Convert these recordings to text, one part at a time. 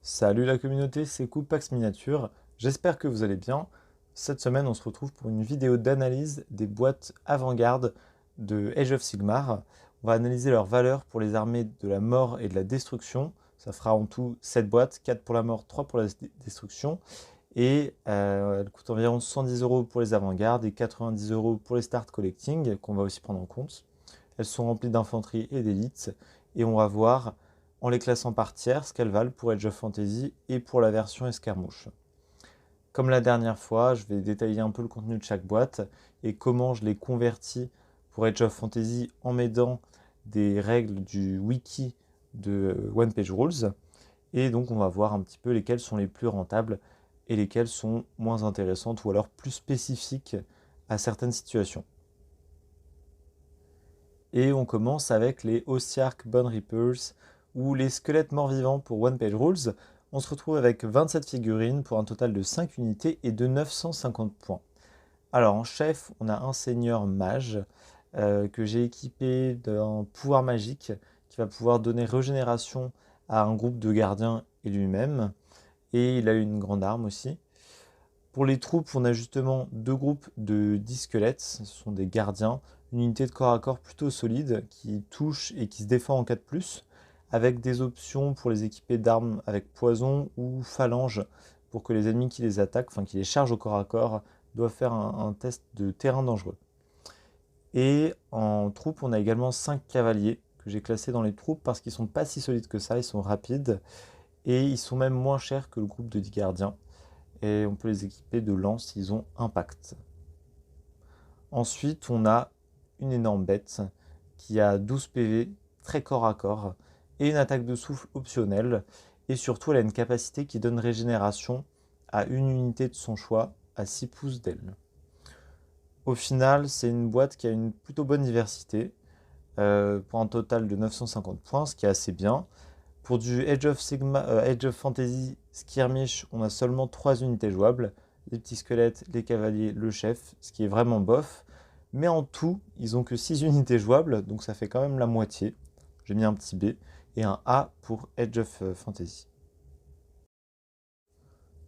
Salut la communauté, c'est Koupax Miniature, j'espère que vous allez bien. Cette semaine, on se retrouve pour une vidéo d'analyse des boîtes avant-garde de Age of Sigmar. On va analyser leurs valeurs pour les armées de la mort et de la destruction. Ça fera en tout 7 boîtes, 4 pour la mort, 3 pour la destruction. Et elle coûte environ 110 euros pour les avant-gardes et 90 euros pour les start collecting, qu'on va aussi prendre en compte. Elles sont remplies d'infanterie et d'élite. Et on va voir, en les classant par tiers, ce qu'elles valent pour Age of Fantasy et pour la version escarmouche. Comme la dernière fois, je vais détailler un peu le contenu de chaque boîte et comment je les convertis pour Age of Fantasy en m'aidant des règles du wiki de One Page Rules. Et donc on va voir un petit peu lesquelles sont les plus rentables et lesquelles sont moins intéressantes ou alors plus spécifiques à certaines situations. Et on commence avec les Ossiarch Bone Reapers ou les squelettes morts-vivants pour One Page Rules. On se retrouve avec 27 figurines pour un total de 5 unités et de 950 points. Alors en chef, on a un seigneur mage que j'ai équipé d'un pouvoir magique qui va pouvoir donner régénération à un groupe de gardiens et lui-même. Et il a une grande arme aussi. Pour les troupes, on a justement deux groupes de 10 squelettes, ce sont des gardiens, une unité de corps à corps plutôt solide qui touche et qui se défend en 4+, avec des options pour les équiper d'armes avec poison ou phalange, pour que les ennemis qui les attaquent, enfin qui les chargent au corps à corps, doivent faire un test de terrain dangereux. Et en troupe, on a également 5 cavaliers que j'ai classés dans les troupes parce qu'ils sont pas si solides que ça, ils sont rapides et ils sont même moins chers que le groupe de 10 gardiens. Et on peut les équiper de lances s'ils ont impact. Ensuite, on a une énorme bête qui a 12 PV, très corps à corps, et une attaque de souffle optionnelle. Et surtout, elle a une capacité qui donne régénération à une unité de son choix à 6 pouces d'elle. Au final, c'est une boîte qui a une plutôt bonne diversité, pour un total de 950 points, ce qui est assez bien. Pour du Age of Fantasy Skirmish, on a seulement 3 unités jouables. Les petits squelettes, les cavaliers, le chef, ce qui est vraiment bof. Mais en tout, ils ont que 6 unités jouables, donc ça fait quand même la moitié. J'ai mis un petit B et un A pour Age of Fantasy.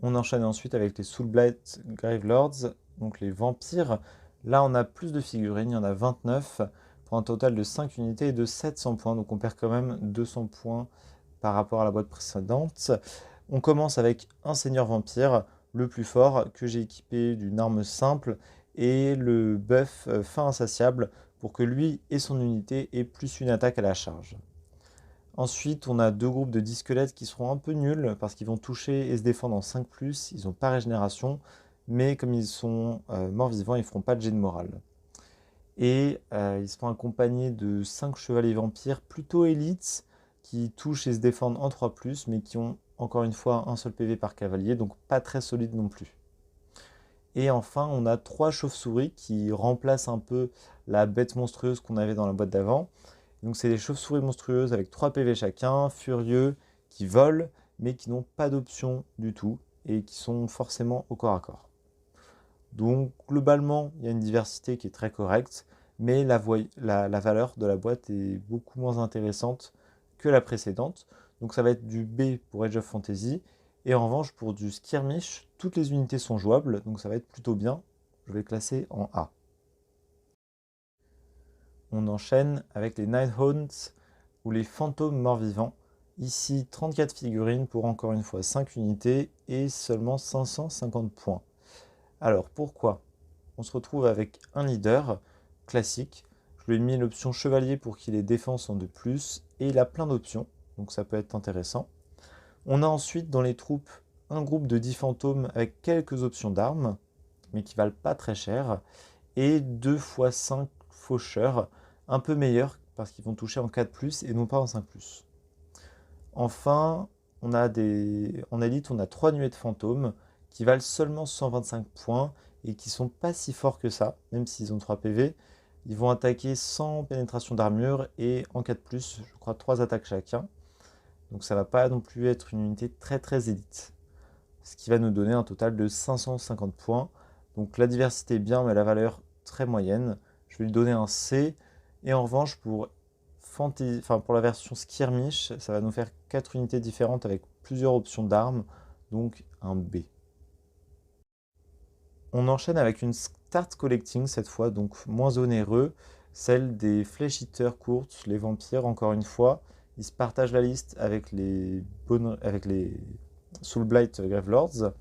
On enchaîne ensuite avec les Soulblight Gravelords, donc les vampires. Là, on a plus de figurines, il y en a 29 pour un total de 5 unités et de 700 points. Donc on perd quand même 200 points par rapport à la boîte précédente. On commence avec un seigneur vampire, le plus fort, que j'ai équipé d'une arme simple et le buff fin insatiable pour que lui et son unité aient plus une attaque à la charge. Ensuite, on a deux groupes de 10 squelettes qui seront un peu nuls parce qu'ils vont toucher et se défendre en 5+, ils n'ont pas régénération, mais comme ils sont morts-vivants, ils ne feront pas de jet de morale. Et ils seront accompagnés de 5 chevaliers vampires plutôt élites qui touchent et se défendent en 3+, mais qui ont encore une fois un seul PV par cavalier, donc pas très solides non plus. Et enfin, on a 3 chauves-souris qui remplacent un peu la bête monstrueuse qu'on avait dans la boîte d'avant. Donc c'est des chauves-souris monstrueuses avec 3 PV chacun, furieux, qui volent, mais qui n'ont pas d'option du tout, et qui sont forcément au corps à corps. Donc globalement, il y a une diversité qui est très correcte, mais la valeur de la boîte est beaucoup moins intéressante que la précédente. Donc ça va être du B pour Age of Fantasy, et en revanche pour du Skirmish, toutes les unités sont jouables, donc ça va être plutôt bien. Je vais classer en A. On enchaîne avec les Nighthawks ou les fantômes morts-vivants. Ici, 34 figurines pour encore une fois 5 unités et seulement 550 points. Alors pourquoi? On se retrouve avec un leader classique. Je lui ai mis l'option chevalier pour qu'il ait défense en 2+, et il a plein d'options, donc ça peut être intéressant. On a ensuite dans les troupes un groupe de 10 fantômes avec quelques options d'armes, mais qui valent pas très cher, et 2 x 5 faucheurs, un peu meilleurs parce qu'ils vont toucher en 4+, et non pas en 5+. Enfin, en élite, on a 3 nuées de fantômes qui valent seulement 125 points et qui sont pas si forts que ça, même s'ils ont 3 PV. Ils vont attaquer sans pénétration d'armure et en 4+, je crois 3 attaques chacun. Donc ça va pas non plus être une unité très très élite. Ce qui va nous donner un total de 550 points. Donc la diversité est bien, mais la valeur très moyenne. Je vais lui donner un C. Et en revanche, pour la version Skirmish, ça va nous faire 4 unités différentes avec plusieurs options d'armes, donc un B. On enchaîne avec une start collecting cette fois, donc moins onéreux, celle des flèches hitters courtes, les vampires, encore une fois. Ils se partagent la liste avec les Soulblight Gravelords.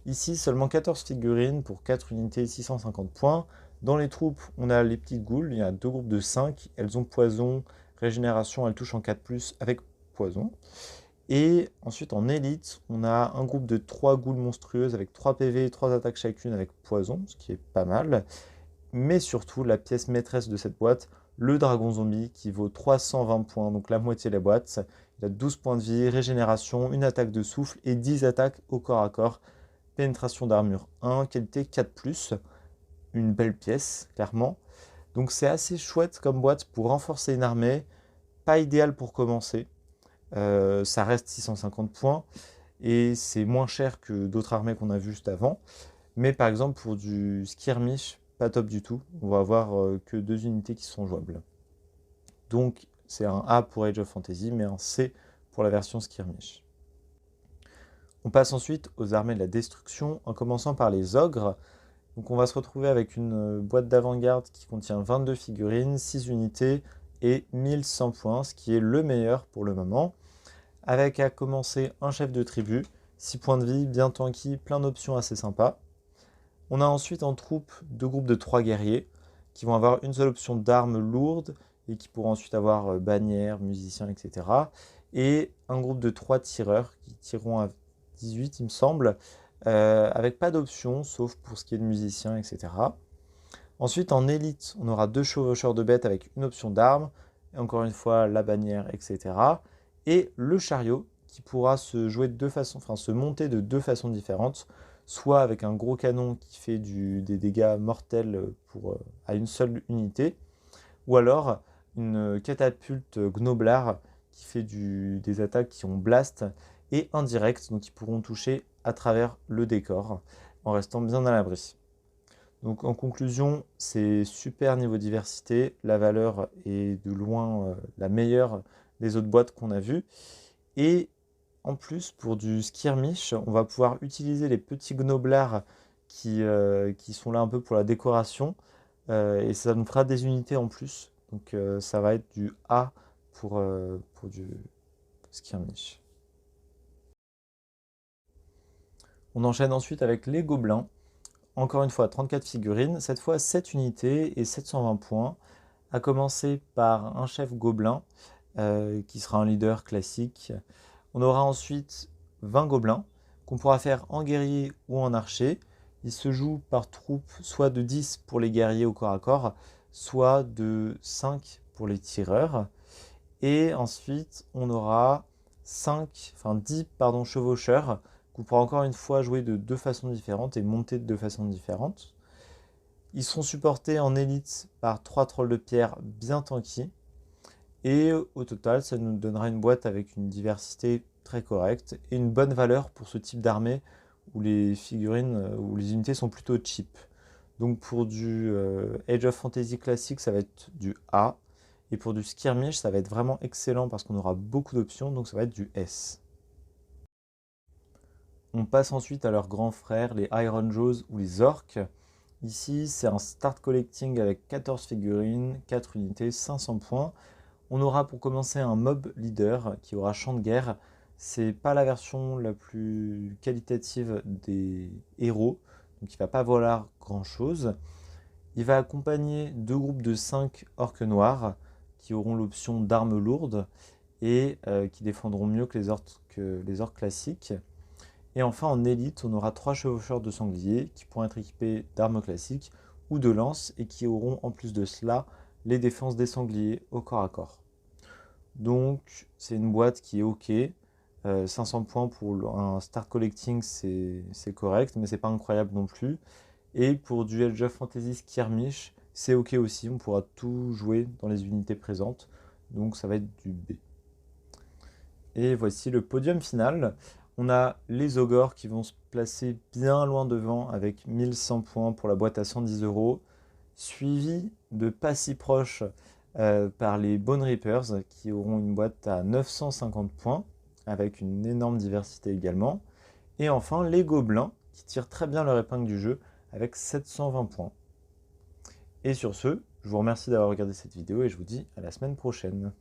Ici, seulement 14 figurines pour 4 unités, 650 points. Dans les troupes, on a les petites ghouls, il y a 2 groupes de 5. Elles ont poison, régénération, elles touchent en 4+, avec poison. Et ensuite, en élite, on a un groupe de 3 ghouls monstrueuses avec 3 PV et 3 attaques chacune avec poison, ce qui est pas mal. Mais surtout, la pièce maîtresse de cette boîte, le dragon zombie, qui vaut 320 points, donc la moitié de la boîte. Il a 12 points de vie, régénération, une attaque de souffle et 10 attaques au corps à corps. Pénétration d'armure 1, qualité 4+, une belle pièce, clairement. Donc c'est assez chouette comme boîte pour renforcer une armée, pas idéal pour commencer. Ça reste 650 points et c'est moins cher que d'autres armées qu'on a vues juste avant. Mais par exemple pour du skirmish, pas top du tout. On va avoir que 2 unités qui sont jouables. Donc c'est un A pour Age of Fantasy, mais un C pour la version skirmish. On passe ensuite aux armées de la destruction, en commençant par les ogres. Donc on va se retrouver avec une boîte d'avant-garde qui contient 22 figurines, 6 unités et 1100 points, ce qui est le meilleur pour le moment. Avec à commencer un chef de tribu, 6 points de vie, bien tanky, plein d'options assez sympas. On a ensuite en troupe 2 groupes de 3 guerriers qui vont avoir une seule option d'armes lourdes et qui pourront ensuite avoir bannière, musicien, etc. Et un groupe de 3 tireurs qui tireront à 18 il me semble, avec pas d'option sauf pour ce qui est de musicien, etc. Ensuite en élite, on aura 2 chevaucheurs de bêtes avec une option d'armes, et encore une fois la bannière, etc. Et le chariot qui pourra se jouer de 2 façons, enfin se monter de 2 façons différentes, soit avec un gros canon qui fait des dégâts mortels à une seule unité, ou alors une catapulte Gnoblar qui fait des attaques qui ont blast et indirect, donc qui pourront toucher à travers le décor en restant bien à l'abri. Donc en conclusion, c'est super niveau diversité, la valeur est de loin la meilleure des autres boîtes qu'on a vues. Et en plus, pour du skirmish, on va pouvoir utiliser les petits gnoblards qui sont là un peu pour la décoration. Et ça nous fera des unités en plus. Donc ça va être du A pour du skirmish. On enchaîne ensuite avec les gobelins. Encore une fois, 34 figurines, cette fois 7 unités et 720 points. À commencer par un chef gobelin qui sera un leader classique. On aura ensuite 20 gobelins qu'on pourra faire en guerrier ou en archer. Ils se jouent par troupe soit de 10 pour les guerriers au corps à corps, soit de 5 pour les tireurs. Et ensuite, on aura 10 chevaucheurs qu'on pourra encore une fois jouer de 2 façons différentes et monter de 2 façons différentes. Ils seront supportés en élite par 3 trolls de pierre bien tanky. Et au total, ça nous donnera une boîte avec une diversité très correcte et une bonne valeur pour ce type d'armée où les figurines, où les unités sont plutôt cheap. Donc pour du Age of Fantasy classique, ça va être du A. Et pour du skirmish, ça va être vraiment excellent parce qu'on aura beaucoup d'options, donc ça va être du S. On passe ensuite à leurs grands frères, les Iron Jaws ou les Orcs. Ici, c'est un start collecting avec 14 figurines, 4 unités, 500 points. On aura pour commencer un mob leader qui aura champ de guerre. C'est pas la version la plus qualitative des héros, donc il va pas valoir grand chose. Il va accompagner 2 groupes de 5 orques noirs qui auront l'option d'armes lourdes et qui défendront mieux que les orques classiques. Et enfin en élite, on aura 3 chevaucheurs de sangliers qui pourront être équipés d'armes classiques ou de lances et qui auront en plus de cela les défenses des sangliers au corps à corps. Donc c'est une boîte qui est ok. 500 points pour un start collecting, c'est correct, mais c'est pas incroyable non plus. Et pour du Age of Fantasy Skirmish, c'est ok aussi, on pourra tout jouer dans les unités présentes. Donc ça va être du B. Et voici le podium final. On a les ogres qui vont se placer bien loin devant avec 1100 points pour la boîte à 110 €, suivi de pas si proche par les Bone Reapers qui auront une boîte à 950 points avec une énorme diversité également. Et enfin, les gobelins, qui tirent très bien leur épingle du jeu, avec 720 points. Et sur ce, je vous remercie d'avoir regardé cette vidéo et je vous dis à la semaine prochaine.